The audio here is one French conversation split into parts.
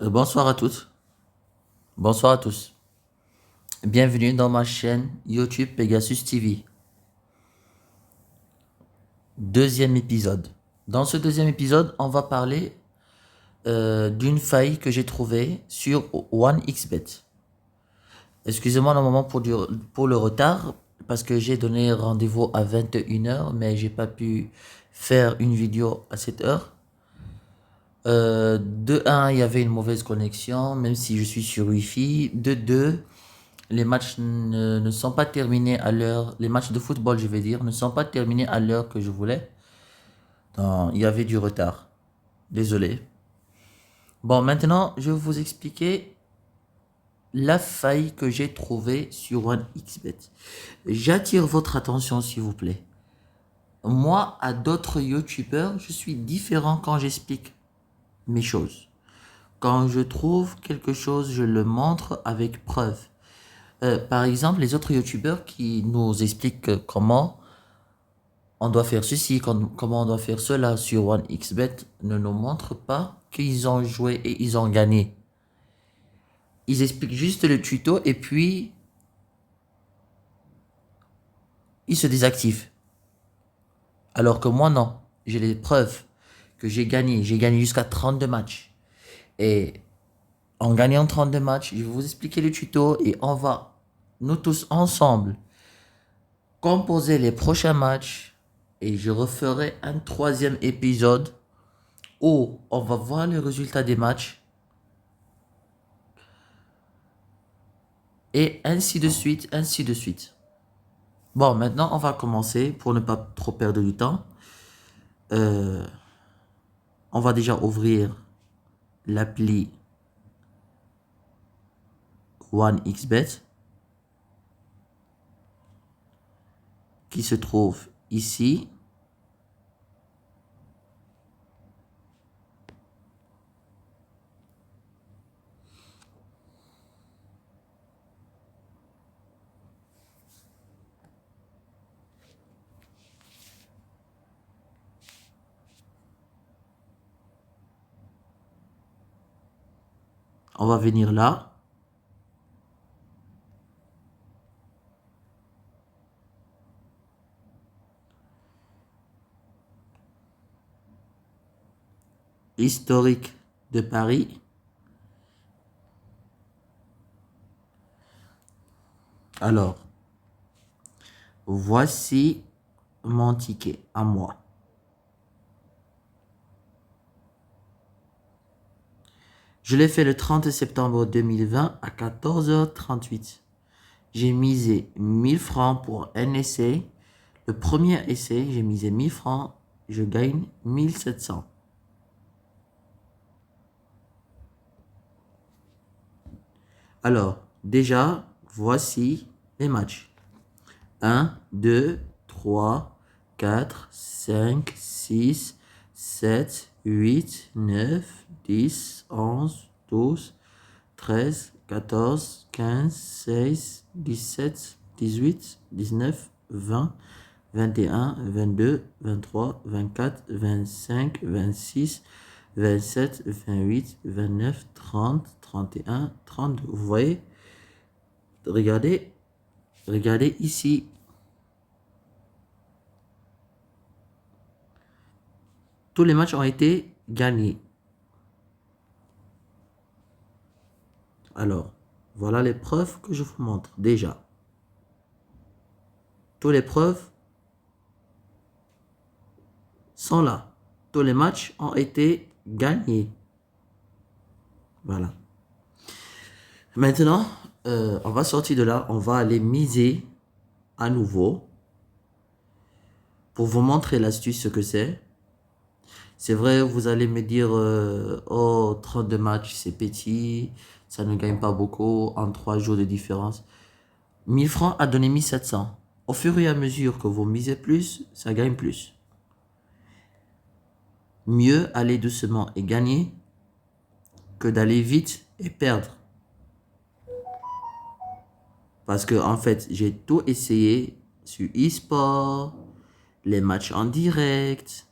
Bonsoir à toutes, bonsoir à tous. Bienvenue dans ma chaîne YouTube Pegasus TV. Deuxième épisode. Dans ce deuxième épisode, on va parler d'une faille que j'ai trouvée sur OneXBet. Excusez-moi un moment pour le retard, parce que j'ai donné rendez-vous à 21h, mais j'ai pas pu faire une vidéo à cette heure. De un, il y avait une mauvaise connexion, même si je suis sur Wi-Fi. De deux, les matchs ne sont pas terminés à l'heure, les matchs de football, je vais dire, ne sont pas terminés à l'heure que je voulais. Non, il y avait du retard. Désolé. Bon, maintenant, je vais vous expliquer la faille que j'ai trouvée sur OneXBet. J'attire votre attention, s'il vous plaît. Moi, à d'autres youtubeurs, je suis différent quand j'explique mes choses. Quand je trouve quelque chose, je le montre avec preuve. Par exemple, les autres youtubeurs qui nous expliquent comment on doit faire ceci, comment on doit faire cela sur OneXBet ne nous montrent pas qu'ils ont joué et ils ont gagné. Ils expliquent juste le tuto et puis ils se désactivent. Alors que moi, non. J'ai les preuves que j'ai gagné. J'ai gagné jusqu'à 32 matchs. Et en gagnant 32 matchs, je vais vous expliquer le tuto et on va, nous tous ensemble, composer les prochains matchs. Et je referai un troisième épisode où on va voir le résultat des matchs. Et ainsi de suite, ainsi de suite. Bon, maintenant, on va commencer pour ne pas trop perdre du temps. Euh, on va déjà ouvrir l'appli OneXBet qui se trouve ici. On va venir là. Historique de Paris. Alors, voici mon ticket à moi. Je l'ai fait le 30 septembre 2020 à 14h38. J'ai misé 1000 francs pour un essai. Le premier essai, j'ai misé 1000 francs. Je gagne 1700. Alors, déjà, voici les matchs. 1, 2, 3, 4, 5, 6, 7, 8, 9, 10, 11, 12, 13, 14, 15, 16, 17, 18, 19, 20, 21, 22, 23, 24, 25, 26, 27, 28, 29, 30, 31, 32. Vous voyez? Regardez, regardez ici. Tous les matchs ont été gagnés. Alors, voilà les preuves que je vous montre déjà. Toutes les preuves sont là. Tous les matchs ont été gagnés. Voilà. Maintenant, on va sortir de là. On va aller miser à nouveau pour vous montrer l'astuce, ce que c'est. C'est vrai, vous allez me dire, oh, 32 matchs, c'est petit, ça ne gagne pas beaucoup en 3 jours de différence. 1000 francs a donné 1700. Au fur et à mesure que vous misez plus, ça gagne plus. Mieux aller doucement et gagner que d'aller vite et perdre. Parce que en fait, j'ai tout essayé sur eSport, les matchs en direct.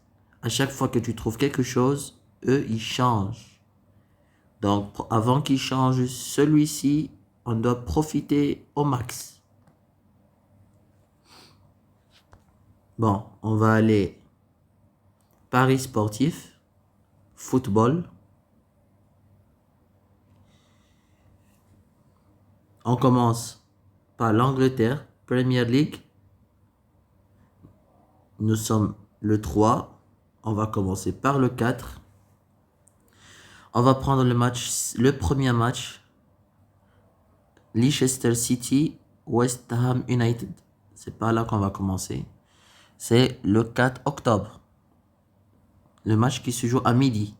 À chaque fois que tu trouves quelque chose, eux, ils changent. Donc, avant qu'il change celui-ci, on doit profiter au max. Bon, on va aller Paris sportif, football. On commence par l'Angleterre, Premier League. Nous sommes le 3. On va commencer par le 4. On va prendre le premier match. Leicester City, West Ham United. C'est pas là qu'on va commencer. C'est le 4 octobre. Le match qui se joue à midi.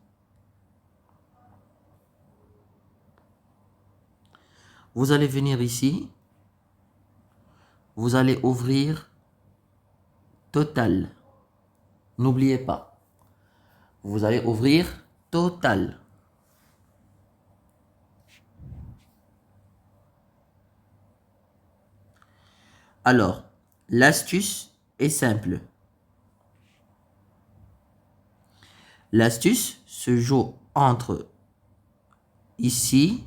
Vous allez venir ici. Vous allez ouvrir Total. N'oubliez pas. Vous allez ouvrir Total. Alors, l'astuce est simple. L'astuce se joue entre ici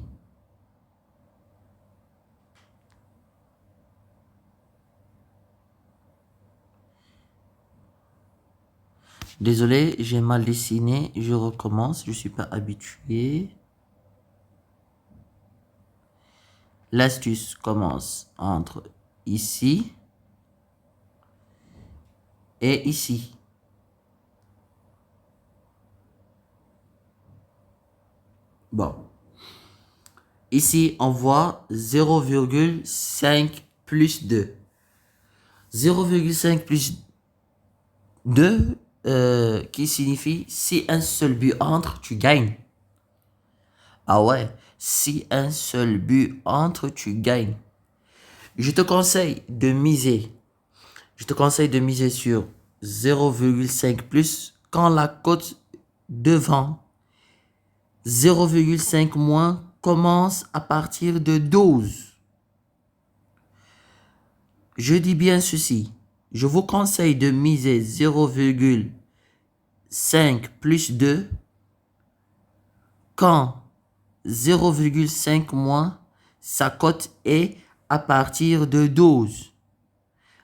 Désolé, j'ai mal dessiné, je recommence, je ne suis pas habitué. L'astuce commence entre ici et ici. Bon. Ici, on voit 0,5 plus 2. 0,5 plus 2 qui signifie si un seul but entre, tu gagnes. Ah ouais, si un seul but entre, tu gagnes. Je te conseille de miser. Je te conseille de miser sur 0,5 plus quand la cote devant 0,5 moins commence à partir de 12. Je dis bien ceci. Je vous conseille de miser 0,5 plus 2 quand 0,5 moins sa cote est à partir de 12.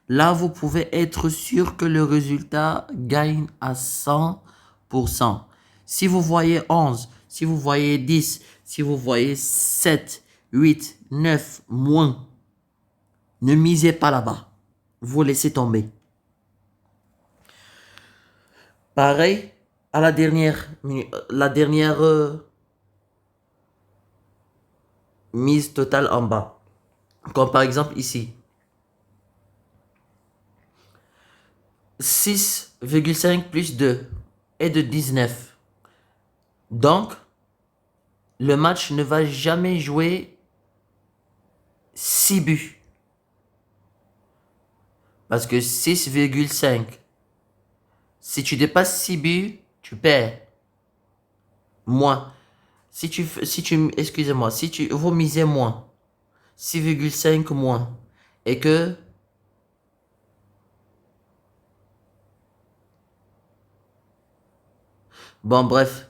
Là, vous pouvez être sûr que le résultat gagne à 100%. Si vous voyez 11, si vous voyez 10, si vous voyez 7, 8, 9, moins, ne misez pas là-bas. Vous laissez tomber. Pareil, à la dernière mise totale en bas. Comme par exemple ici. 6,5 plus 2 est de 19. Donc, le match ne va jamais jouer 6 buts. Parce que 6,5. Si tu dépasses 6 buts, tu perds. Moins. Excusez-moi, si vous misez moins, 6,5 moins, et que bon, bref,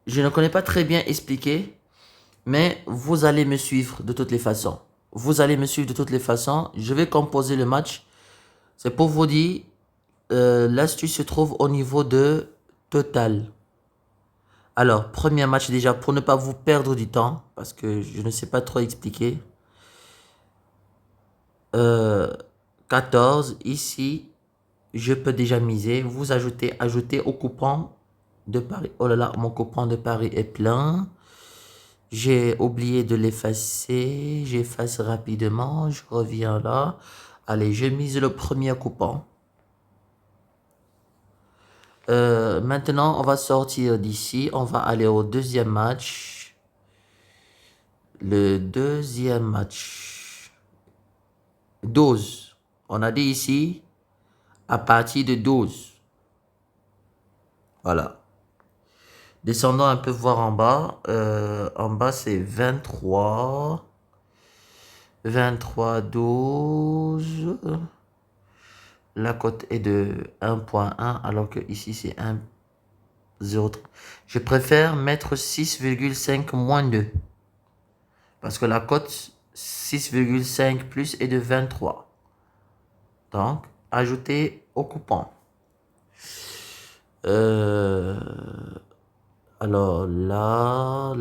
je ne connais pas très bien expliquer, mais vous allez me suivre de toutes les façons. Vous allez me suivre de toutes les façons. Je vais composer le match. C'est pour vous dire, l'astuce se trouve au niveau de total. Alors, premier match déjà, pour ne pas vous perdre du temps, parce que je ne sais pas trop expliquer. 14, ici, je peux déjà miser. Vous ajoutez au coupon de Paris. Oh là là, mon coupon de Paris est plein. J'ai oublié de l'effacer. J'efface rapidement. Je reviens là. Allez, je mise le premier coupon. Maintenant, on va sortir d'ici. On va aller au deuxième match. Le deuxième match. 12. On a dit ici, à partir de 12. Voilà. Descendons un peu voir en bas. En bas, c'est 23. 23, 12. La cote est de 1,1 alors que ici c'est 1. 0. Je préfère mettre 6,5 moins 2. Parce que la cote 6,5 plus est de 23. Donc, ajouter au coupon. Alors là,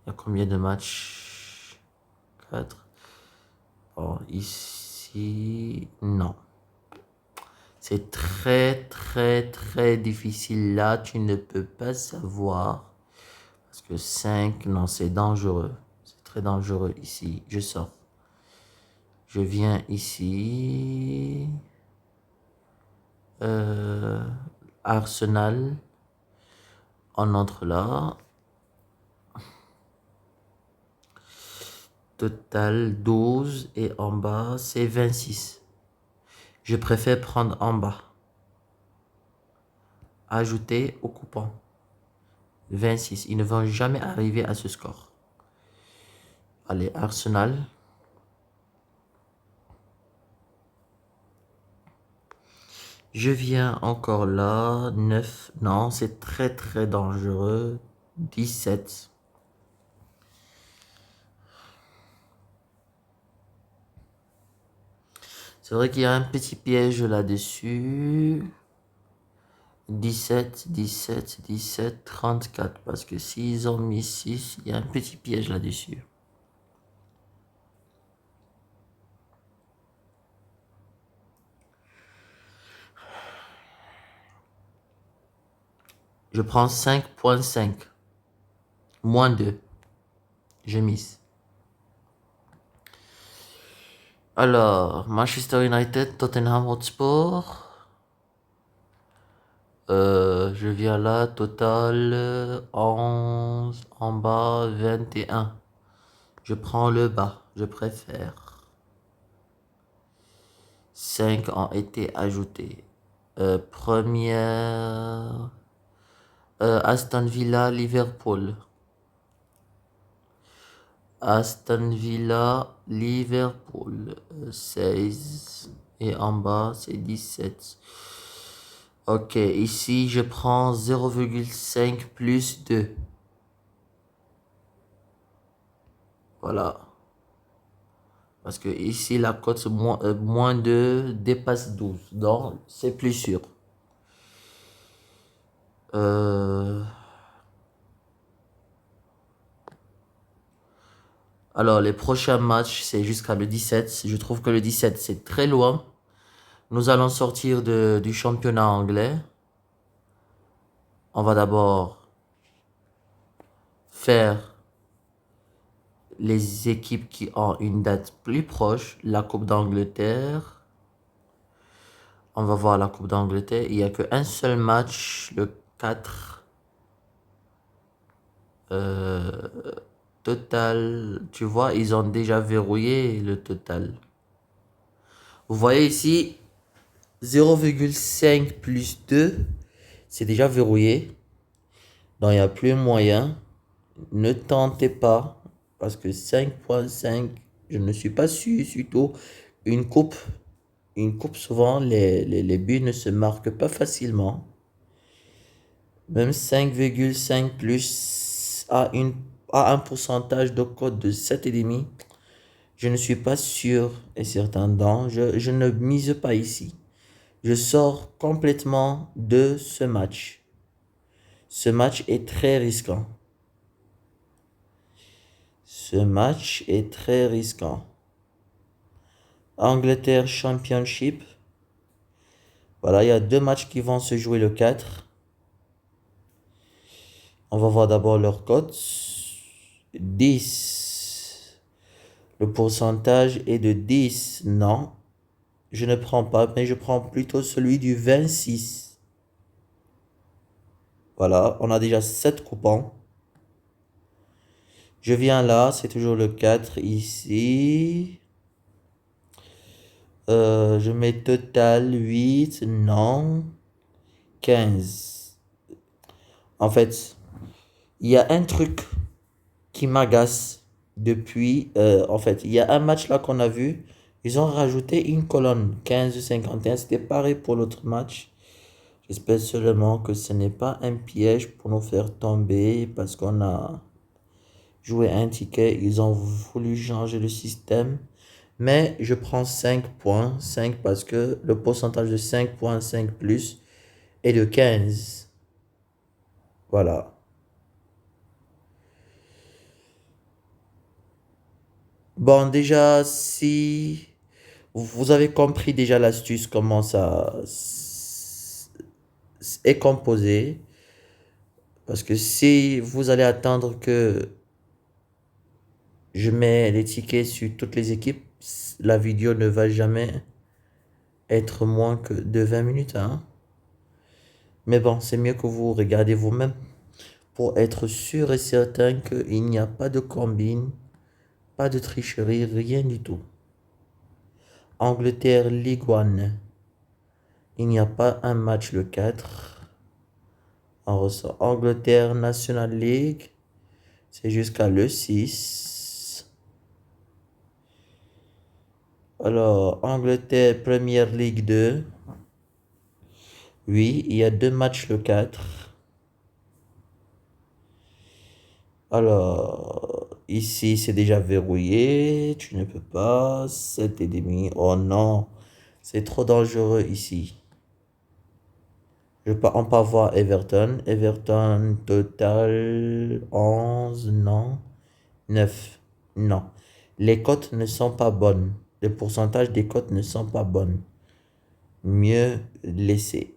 il y a combien de matchs? 4. Bon, ici, non. C'est très, très, très difficile. Là, tu ne peux pas savoir. Parce que 5, non, c'est dangereux. C'est très dangereux ici. Je sors. Je viens ici. Arsenal. On entre là. Total 12. Et en bas, c'est 26. Je préfère prendre en bas. Ajouter au coupon. 26. Ils ne vont jamais arriver à ce score. Allez, Arsenal. Je viens encore là. 9. Non, c'est très très dangereux. 17. C'est vrai qu'il y a un petit piège là-dessus. 17, 17, 17, 34. Parce que s'ils ont mis 6, il y a un petit piège là-dessus. Je prends 5,5. Moins 2. Je mise. Alors, Manchester United, Tottenham Hotspur. Je viens là, total 11, en bas 21. Je prends le bas, je préfère. 5 ont été ajoutés. Première, Aston Villa, Liverpool. Aston Villa, Liverpool. 16. Et en bas, c'est 17. Ok, ici, je prends 0,5 plus 2. Voilà. Parce que ici, la cote moins 2 dépasse 12. Donc, c'est plus sûr. Alors, les prochains matchs, c'est jusqu'à le 17. Je trouve que le 17, c'est très loin. Nous allons sortir du championnat anglais. On va d'abord faire les équipes qui ont une date plus proche. La Coupe d'Angleterre. On va voir la Coupe d'Angleterre. Il n'y a qu'un seul match, le 4. Total, tu vois, ils ont déjà verrouillé le total. Vous voyez ici, 0,5 plus 2, c'est déjà verrouillé. Donc, il n'y a plus moyen. Ne tentez pas, parce que 5,5, je ne suis pas sûr, surtout une coupe. Une coupe, souvent, les buts ne se marquent pas facilement. Même 5,5 plus a un pourcentage de cote de 7,5. Je ne suis pas sûr et certain. Donc, je ne mise pas ici. Je sors complètement de ce match. Ce match est très risquant. Ce match est très risquant. Angleterre Championship. Voilà, il y a deux matchs qui vont se jouer le 4. On va voir d'abord leur cote. 10. Le pourcentage est de 10. Non, je ne prends pas, mais je prends plutôt celui du 26. Voilà, on a déjà 7 coupons. Je viens là, c'est toujours le 4 ici. Je mets total 8, non, 15. En fait, il y a un truc qui m'agace depuis... en fait, il y a un match là qu'on a vu. Ils ont rajouté une colonne 15-51. C'était pareil pour l'autre match. J'espère seulement que ce n'est pas un piège pour nous faire tomber parce qu'on a joué un ticket. Ils ont voulu changer le système. Mais je prends 5 points. 5 parce que le pourcentage de 5,5 plus est de 15. Voilà. Bon, déjà, si vous avez compris déjà l'astuce, comment ça est composé, parce que si vous allez attendre que je mets les tickets sur toutes les équipes, la vidéo ne va jamais être moins que de 20 minutes, hein. Mais bon, c'est mieux que vous regardez vous-même pour être sûr et certain qu'il n'y a pas de combine, pas de tricherie, rien du tout. Angleterre Ligue 1. Il n'y a pas un match le 4. On ressort Angleterre National League. C'est jusqu'à le 6. Alors, Angleterre Premier League 2. Oui, il y a deux matchs le 4. Alors, ici, c'est déjà verrouillé. Tu ne peux pas. 7,5. Oh non, c'est trop dangereux ici. On peut avoir Everton. Everton total 11. Non. 9. Non. Les cotes ne sont pas bonnes. Les pourcentages des cotes ne sont pas bonnes. Mieux laisser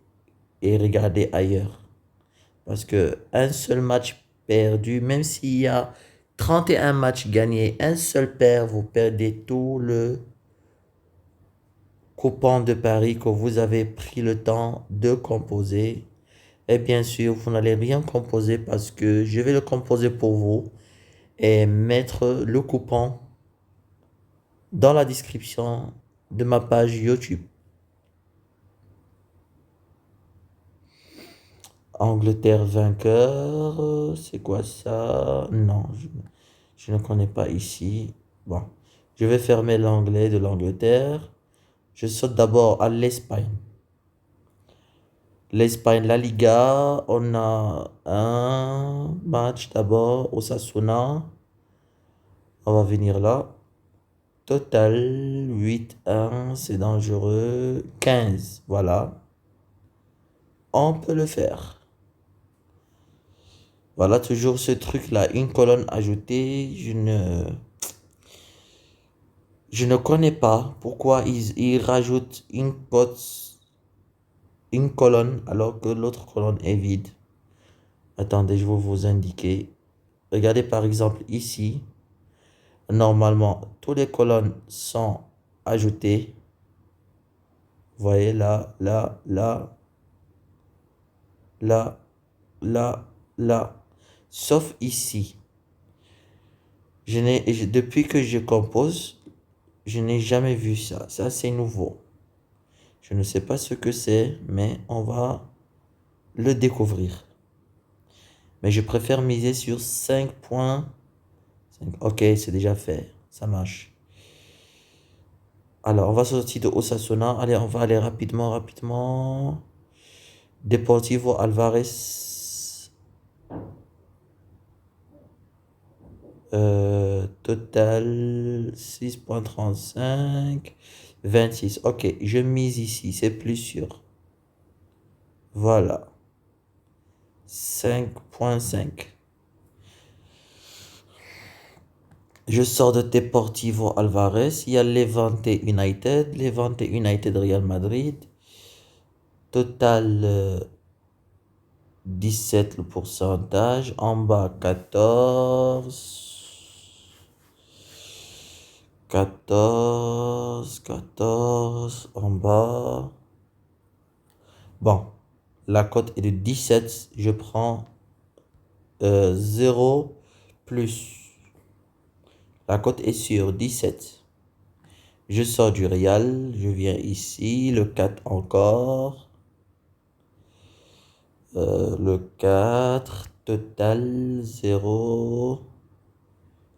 et regarder ailleurs. Parce que un seul match perdu, même s'il y a 31 matchs gagnés, un seul perd, vous perdez tout le coupon de paris que vous avez pris le temps de composer. Et bien sûr, vous n'allez rien composer parce que je vais le composer pour vous et mettre le coupon dans la description de ma page YouTube. Angleterre vainqueur, c'est quoi ça? Non, je ne connais pas ici. Bon, je vais fermer l'anglais de l'Angleterre. Je saute d'abord à l'Espagne. L'Espagne, la Liga, on a un match d'abord, Osasuna. On va venir là. Total 8-1, c'est dangereux. 15, voilà. On peut le faire. Voilà, toujours ce truc-là, une colonne ajoutée. Je ne connais pas pourquoi ils rajoutent une colonne alors que l'autre colonne est vide. Attendez, je vais vous indiquer. Regardez par exemple ici. Normalement, toutes les colonnes sont ajoutées. Vous voyez là, là, là, là, là, là. Sauf ici. Depuis que je compose, je n'ai jamais vu ça. Ça, c'est nouveau. Je ne sais pas ce que c'est, mais on va le découvrir. Mais je préfère miser sur 5,5. Ok, c'est déjà fait. Ça marche. Alors, on va sortir de Osasuna. Allez, on va aller rapidement, rapidement. Deportivo Alvarez. Total 6,35. 26. Ok, je mise ici, c'est plus sûr. Voilà. 5,5. Je sors de Deportivo Alvarez. Il y a Levante United. Levante United Real Madrid. Total 17 le pourcentage. En bas 14. 14 en bas. Bon, la cote est de 17. Je prends 0 plus. La cote est sur 17. Je sors du Real. Je viens ici. Le 4 encore. Le 4. Total 0.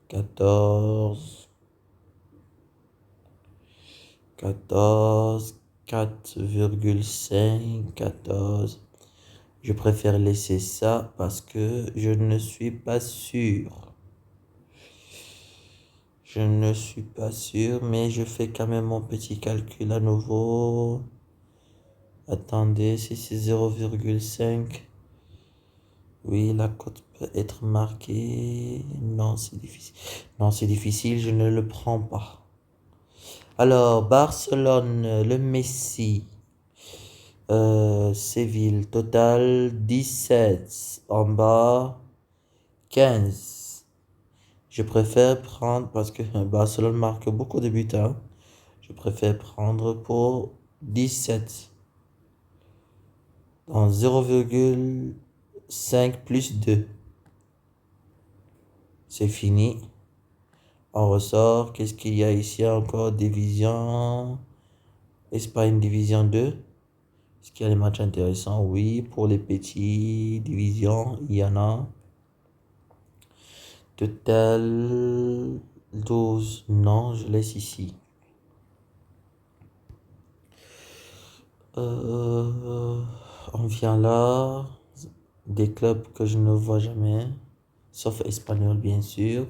14. 14. 4,5, 14. Je préfère laisser ça parce que je ne suis pas sûr. Je ne suis pas sûr, mais je fais quand même mon petit calcul à nouveau. Attendez, si c'est 0,5, oui, la cote peut être marquée. Non, c'est difficile. Non, c'est difficile, je ne le prends pas. Alors, Barcelone, le Messi. Séville, total 17. En bas, 15. Je préfère prendre, parce que Barcelone marque beaucoup de buts, hein. Je préfère prendre pour 17. Dans 0,5 plus 2. C'est fini. On ressort. Qu'est-ce qu'il y a ici encore? Division. Espagne, division 2. Est-ce qu'il y a des matchs intéressants? Oui. Pour les petits divisions, il y en a. Total 12. Non, je laisse ici. On vient là. Des clubs que je ne vois jamais. Sauf espagnol, bien sûr.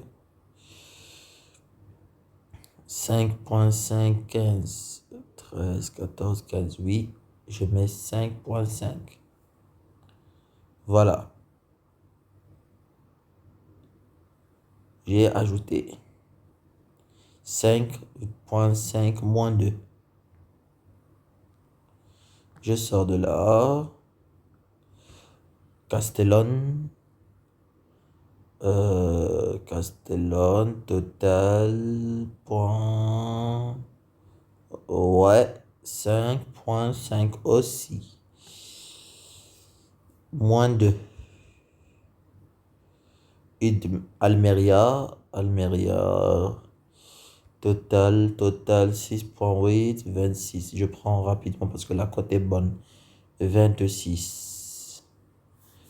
5,5, 15, 13, 14, 15, oui. Je mets 5,5. Voilà. J'ai ajouté 5,5 moins 2. Je sors de là. Castellón. Castellón, total. Point. Ouais. 5,5 aussi. Moins 2. Almeria. Almeria. Total 6,8, 26. Je prends rapidement parce que la cote est bonne. 26.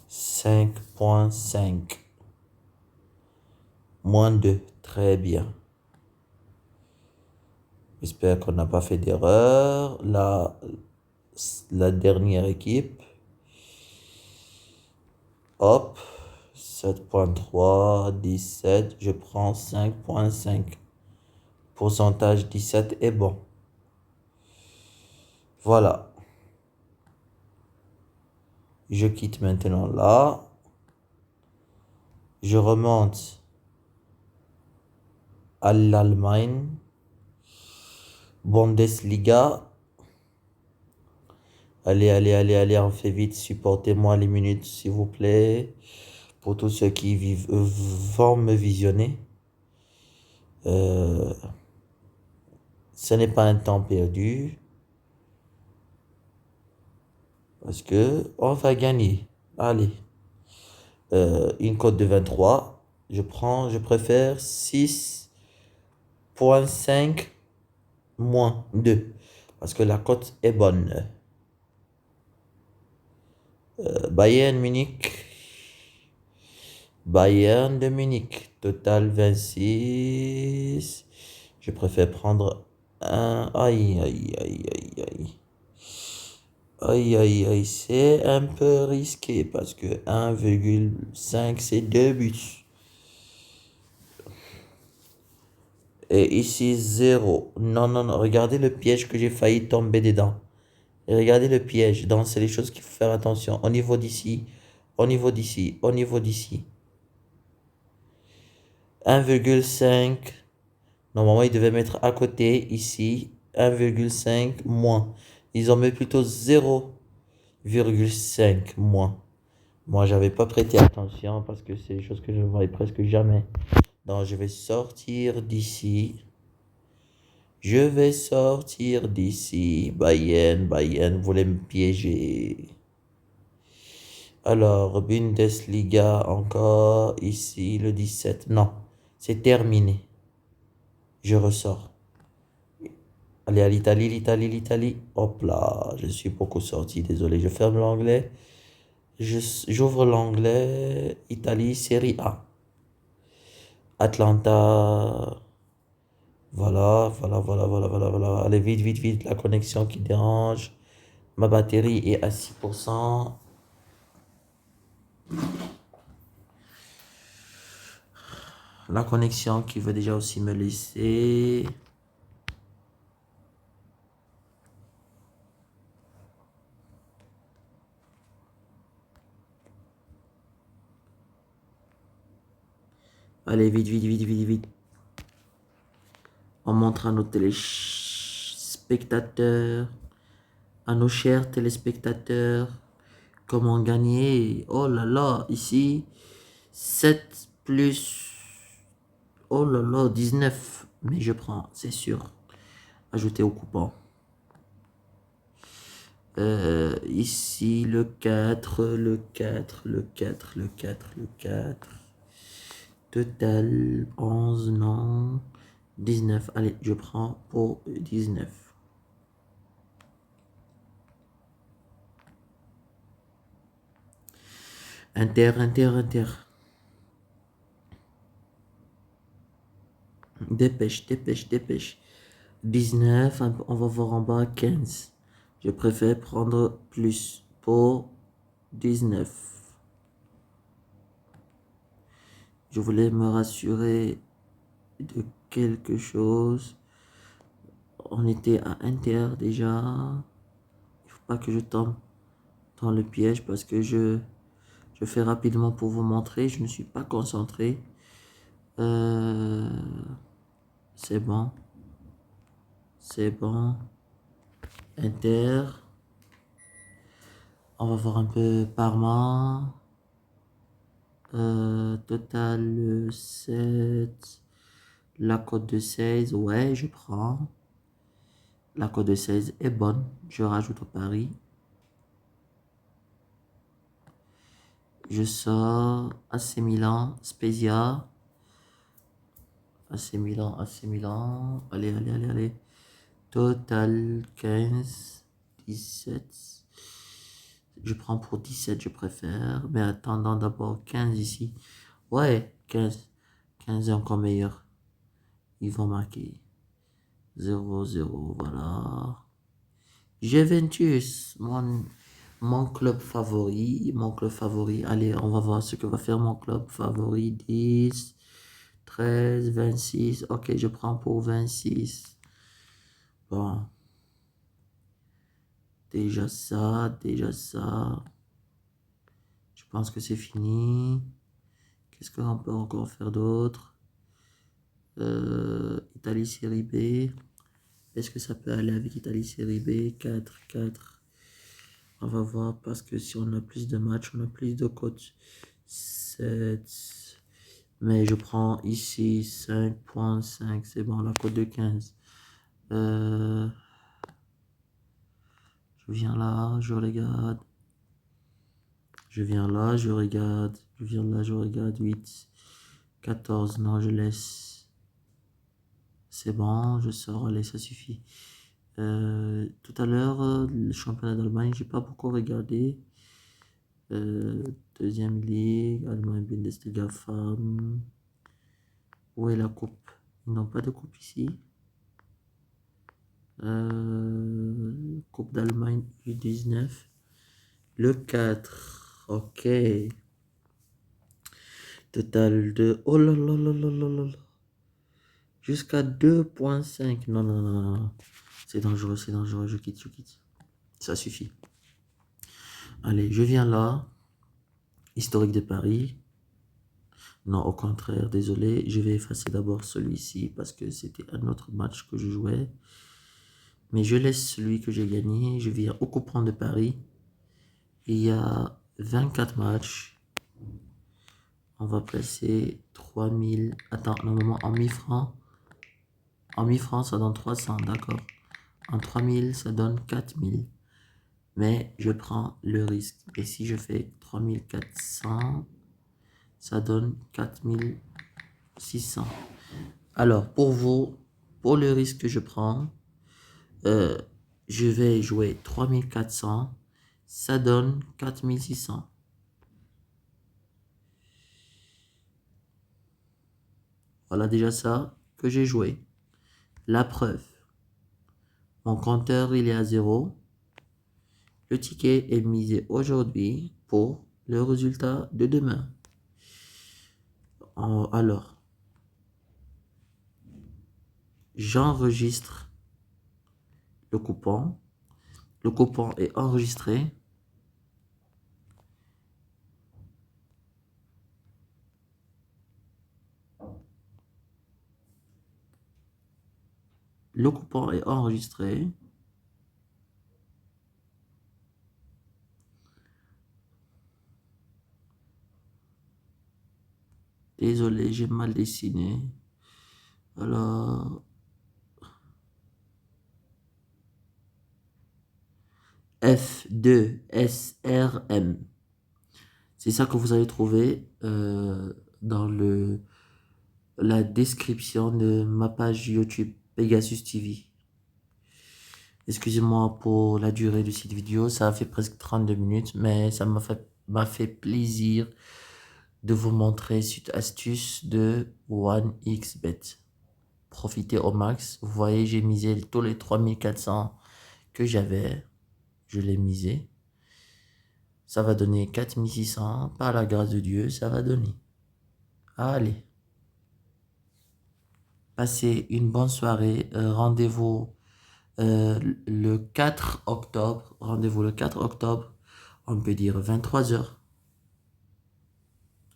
5,5. Moins 2. Très bien. J'espère qu'on n'a pas fait d'erreur. La dernière équipe. Hop. 7,3, 17. Je prends 5,5. Pourcentage 17 est bon. Voilà. Je quitte maintenant là. Je remonte à l'Allemagne. Bundesliga. Allez, on fait vite. Supportez-moi les minutes, s'il vous plaît. Pour tous ceux qui vont me visionner. Ce n'est pas un temps perdu. Parce que on va gagner. Allez. Une cote de 23. Je préfère 6,5 moins 2. Parce que la cote est bonne. Bayern Munich. Bayern de Munich. Total 26. Je préfère prendre un. Aïe, aïe, aïe, aïe, aïe. Aïe, aïe, aïe. C'est un peu risqué parce que 1,5 c'est 2 buts. Et ici 0. Non, non, non. Regardez le piège que j'ai failli tomber dedans. Et regardez le piège. Donc, c'est les choses qu'il faut faire attention. Au niveau d'ici. Au niveau d'ici. Au niveau d'ici. 1,5. Normalement, ils devaient mettre à côté, ici, 1,5 moins. Ils ont mis plutôt 0,5 moins. Moi, j'avais pas prêté attention parce que c'est des choses que je ne voyais presque jamais. Donc, je vais sortir d'ici. Je vais sortir d'ici. Bayern voulait me piéger. Alors, Bundesliga encore ici, le 17. Non, c'est terminé. Je ressors. Allez, à l'Italie. Hop là, je suis beaucoup sorti, désolé. Je ferme l'onglet. J'ouvre l'onglet. Italie, Série A. Atlanta. Voilà. Allez, vite. La connexion qui dérange. Ma batterie est à 6%. La connexion qui veut déjà aussi me laisser. Allez, vite. On montre à nos téléspectateurs, à nos chers téléspectateurs, comment gagner. Oh là là, ici, 7 plus, oh là là, 19. Mais je prends, c'est sûr. Ajouter au coupon. Ici, le 4. Total, 11, non. 19. Allez, je prends pour 19. Inter. Dépêche. 19, on va voir en bas 15. Je préfère prendre plus pour 19. Je voulais me rassurer de quelque chose. On était à Inter déjà. Il faut pas que je tombe dans le piège parce que je fais rapidement pour vous montrer. Je ne suis pas concentré. Euh, c'est bon. Inter. On va voir un peu Parma. Total 7. La cote de 16. Ouais, je prends. La cote de 16 est bonne. Je rajoute au pari. Je sors AC Milan, Spezia. AC Milan. Allez. Total 15, 17. Je prends pour 17, je préfère. Mais attendant d'abord 15 ici. Ouais, 15. 15 est encore meilleur. Ils vont marquer 0-0. Voilà. Juventus, mon club favori. Allez, on va voir ce que va faire mon club favori. 10, 13, 26. Ok, je prends pour 26. Bon, déjà ça. Je pense que c'est fini. Qu'est-ce qu'on peut encore faire d'autre? Italie série B. Est-ce que ça peut aller avec Italie série B? 4. On va voir parce que si on a plus de matchs, on a plus de cotes. 7. Mais je prends ici 5.5. C'est bon, la cote de 15. Je viens là, je regarde. Je viens là, je regarde. 8. 14. Non, je laisse. C'est bon, je sors. Allez, ça suffit. Tout à l'heure, le championnat d'Allemagne, j'ai pas beaucoup regardé. Deuxième ligue, Allemagne, Bundesliga femmes. Où est la coupe? Ils n'ont pas de coupe ici. Coupe d'Allemagne U19. Le 4. Ok. Total de... Oh là là. Jusqu'à 2.5. Non. C'est dangereux. Je quitte. Ça suffit. Allez, je viens là. Historique de Paris. Non, au contraire, désolé. Je vais effacer d'abord celui-ci parce que c'était un autre match que je jouais. Mais je laisse celui que j'ai gagné. Je viens au coupon de Paris. Il y a 24 matchs. On va placer 3000. Attends, normalement en 1000 francs. En 1000 francs, ça donne 300, d'accord. En 3000, ça donne 4000. Mais je prends le risque. Et si je fais 3400, ça donne 4600. Alors, pour vous, pour le risque que je prends, je vais jouer 3400. Ça donne 4600. Voilà déjà ça que j'ai joué. La preuve, mon compteur il est à 0. Le ticket est misé aujourd'hui pour le résultat de demain. Alors, j'enregistre le coupon. Le coupon est enregistré. Le coupon est enregistré. Désolé, j'ai mal dessiné. Alors, F2SRM. C'est ça que vous allez trouver dans la description de ma page YouTube Pegasus TV. Excusez-moi pour la durée de cette vidéo, ça a fait presque 32 minutes, mais ça m'a fait plaisir de vous montrer cette astuce de 1xBet. Profitez au max. Vous voyez, j'ai misé tous les 3400 que j'avais. Je l'ai misé. Ça va donner 4600. Par la grâce de Dieu, ça va donner. Allez. Passez une bonne soirée. Rendez-vous le 4 octobre. Rendez-vous le 4 octobre. On peut dire 23h.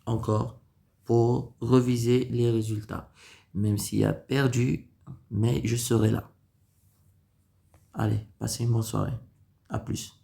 Encore. Pour reviser les résultats. Même s'il a perdu. Mais je serai là. Allez, passez une bonne soirée. À plus.